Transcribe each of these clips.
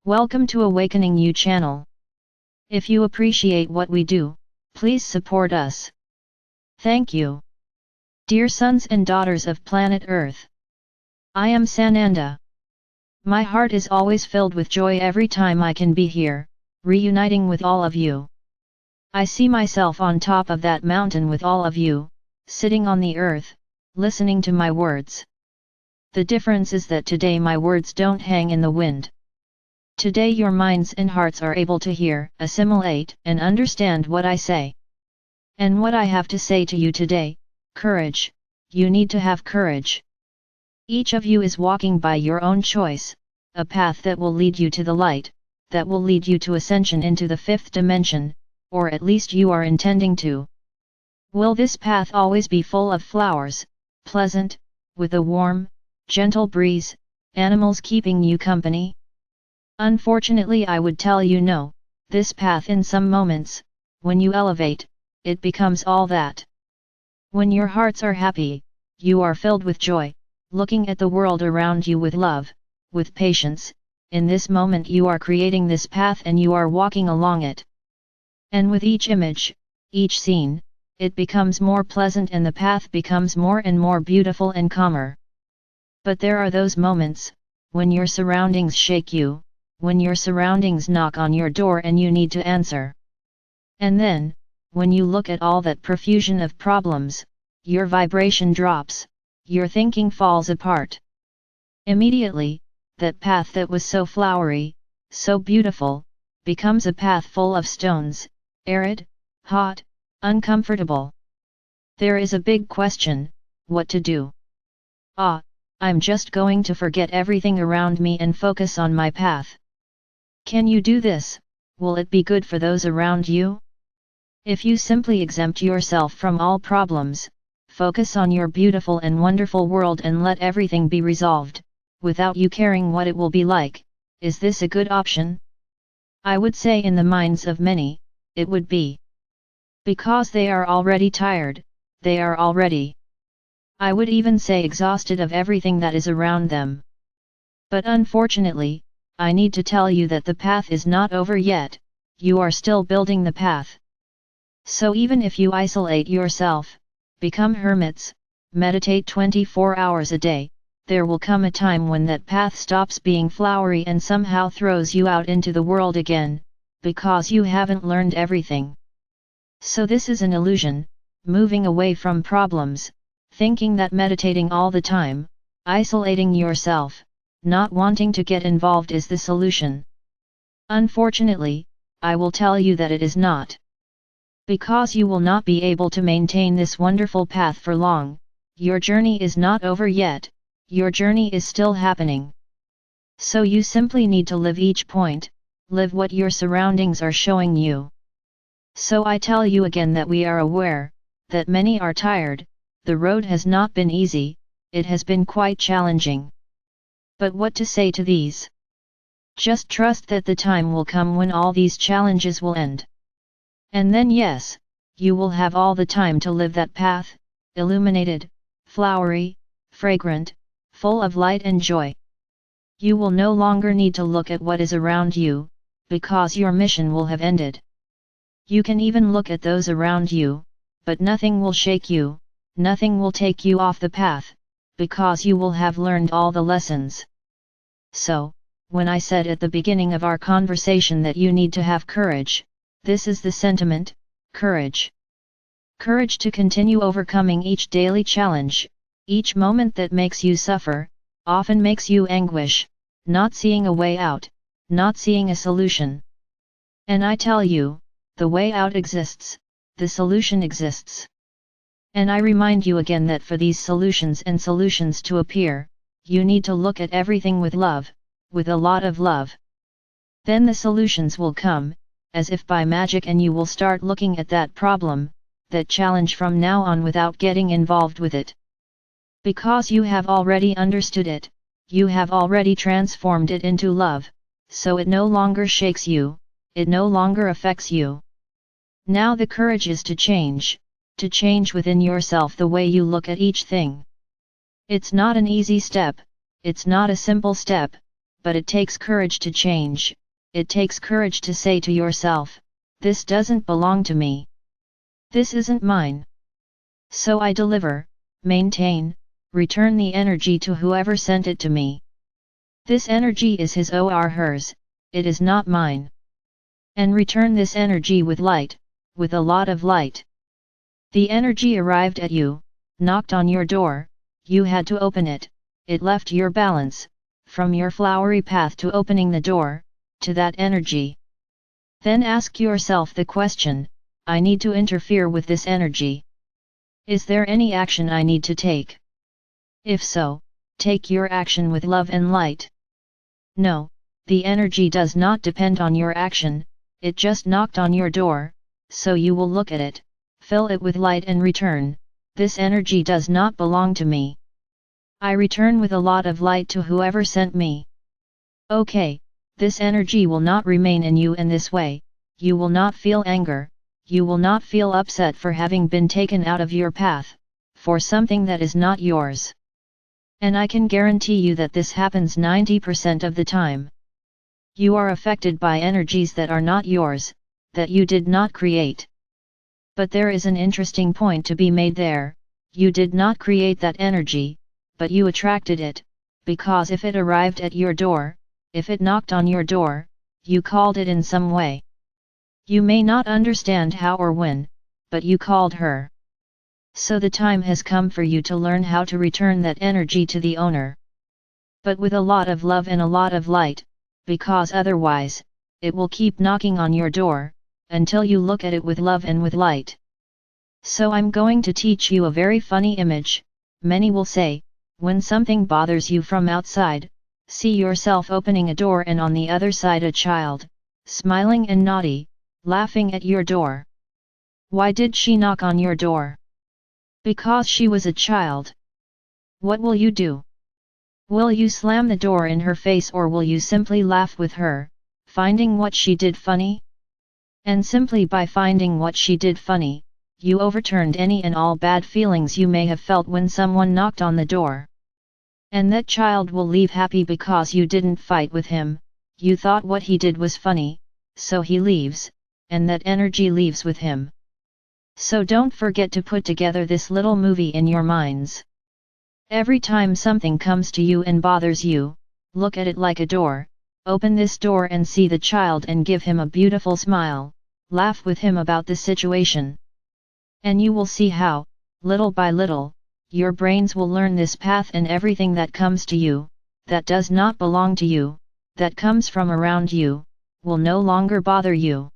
Welcome to Awakening You channel. If you appreciate what we do, please support us. Thank you. Dear sons and daughters of planet Earth, I am Sananda. My heart is always filled with joy every time I can be here, reuniting with all of you. I see myself on top of that mountain with all of you, sitting on the earth, listening to my words. The difference is that today my words don't hang in the wind. Today your minds and hearts are able to hear, assimilate, and understand what I say. And what I have to say to you today: courage. You need to have courage. Each of you is walking by your own choice, a path that will lead you to the light, that will lead you to ascension into the fifth dimension, or at least you are intending to. Will this path always be full of flowers, pleasant, with a warm, gentle breeze, animals keeping you company? Unfortunately, I would tell you no. This path, in some moments, when you elevate, it becomes all that. When your hearts are happy, you are filled with joy, looking at the world around you with love, with patience. In this moment you are creating this path and you are walking along it. And with each image, each scene, it becomes more pleasant and the path becomes more and more beautiful and calmer. But there are those moments, when your surroundings shake you, when your surroundings knock on your door and you need to answer. And then, when you look at all that profusion of problems, your vibration drops, your thinking falls apart. Immediately, that path that was so flowery, so beautiful, becomes a path full of stones, arid, hot, uncomfortable. There is a big question: what to do? I'm just going to forget everything around me and focus on my path. Can you do this? Will it be good for those around you? If you simply exempt yourself from all problems, focus on your beautiful and wonderful world and let everything be resolved, without you caring what it will be like, is this a good option? I would say in the minds of many, it would be. Because they are already tired, they are already, I would even say, exhausted of everything that is around them. But unfortunately, I need to tell you that the path is not over yet. You are still building the path. So even if you isolate yourself, become hermits, meditate 24 hours a day, there will come a time when that path stops being flowery and somehow throws you out into the world again, because you haven't learned everything. So this is an illusion, moving away from problems, thinking that meditating all the time, isolating yourself, not wanting to get involved is the solution. Unfortunately, I will tell you that it is not. Because you will not be able to maintain this wonderful path for long. Your journey is not over yet, your journey is still happening. So you simply need to live each point, live what your surroundings are showing you. So I tell you again that we are aware, that many are tired, the road has not been easy, it has been quite challenging. But what to say to these? Just trust that the time will come when all these challenges will end. And then yes, you will have all the time to live that path, illuminated, flowery, fragrant, full of light and joy. You will no longer need to look at what is around you, because your mission will have ended. You can even look at those around you, but nothing will shake you, nothing will take you off the path, because you will have learned all the lessons. So, when I said at the beginning of our conversation that you need to have courage, this is the sentiment: courage. Courage to continue overcoming each daily challenge, each moment that makes you suffer, often makes you anguish, not seeing a way out, not seeing a solution. And I tell you, the way out exists, the solution exists. And I remind you again that for these solutions to appear, you need to look at everything with love, with a lot of love. Then the solutions will come, as if by magic, and you will start looking at that problem, that challenge from now on without getting involved with it. Because you have already understood it, you have already transformed it into love, so it no longer shakes you, it no longer affects you. Now the courage is to change within yourself the way you look at each thing. It's not an easy step, it's not a simple step, but it takes courage to change. It takes courage to say to yourself, this doesn't belong to me. This isn't mine. So I deliver, maintain, return the energy to whoever sent it to me. This energy is his or hers, it is not mine. And return this energy with light, with a lot of light. The energy arrived at you, knocked on your door, you had to open it, it left your balance, from your flowery path to opening the door, to that energy. Then ask yourself the question, I need to interfere with this energy. Is there any action I need to take? If so, take your action with love and light. No, the energy does not depend on your action, it just knocked on your door, so you will look at it, fill it with light and return, this energy does not belong to me. I return with a lot of light to whoever sent me. Okay, this energy will not remain in you in this way, you will not feel anger, you will not feel upset for having been taken out of your path, for something that is not yours. And I can guarantee you that this happens 90% of the time. You are affected by energies that are not yours, that you did not create. But there is an interesting point to be made there, you did not create that energy, but you attracted it, because if it arrived at your door, if it knocked on your door, you called it in some way. You may not understand how or when, but you called her. So the time has come for you to learn how to return that energy to the owner. But with a lot of love and a lot of light, because otherwise, it will keep knocking on your door, until you look at it with love and with light. So I'm going to teach you a very funny image. Many will say, when something bothers you from outside, see yourself opening a door and on the other side a child, smiling and naughty, laughing at your door. Why did she knock on your door? Because she was a child. What will you do? Will you slam the door in her face or will you simply laugh with her, finding what she did funny? And simply by finding what she did funny, you overturned any and all bad feelings you may have felt when someone knocked on the door. And that child will leave happy because you didn't fight with him, you thought what he did was funny, so he leaves, and that energy leaves with him. So don't forget to put together this little movie in your minds. Every time something comes to you and bothers you, look at it like a door, open this door and see the child and give him a beautiful smile, laugh with him about the situation. And you will see how, little by little, your brains will learn this path and everything that comes to you, that does not belong to you, that comes from around you, will no longer bother you.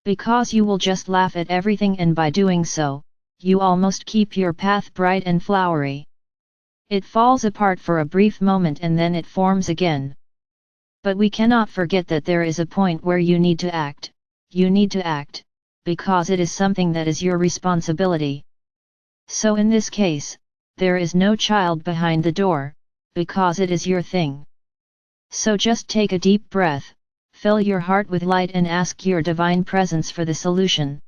Because you will just laugh at everything and by doing so, you almost keep your path bright and flowery. It falls apart for a brief moment and then it forms again. But we cannot forget that there is a point where you need to act, because it is something that is your responsibility. So in this case, there is no child behind the door, because it is your thing. So just take a deep breath, fill your heart with light and ask your divine presence for the solution.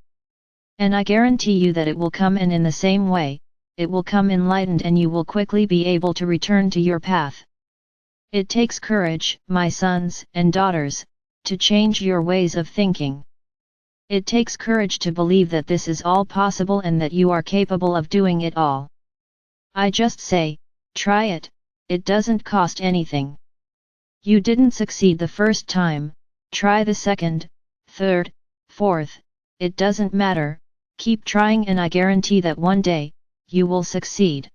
And I guarantee you that it will come in the same way, it will come enlightened and you will quickly be able to return to your path. It takes courage, my sons and daughters, to change your ways of thinking. It takes courage to believe that this is all possible and that you are capable of doing it all. I just say, try it, it doesn't cost anything. You didn't succeed the first time, try the second, third, fourth, it doesn't matter, keep trying and I guarantee that one day, you will succeed.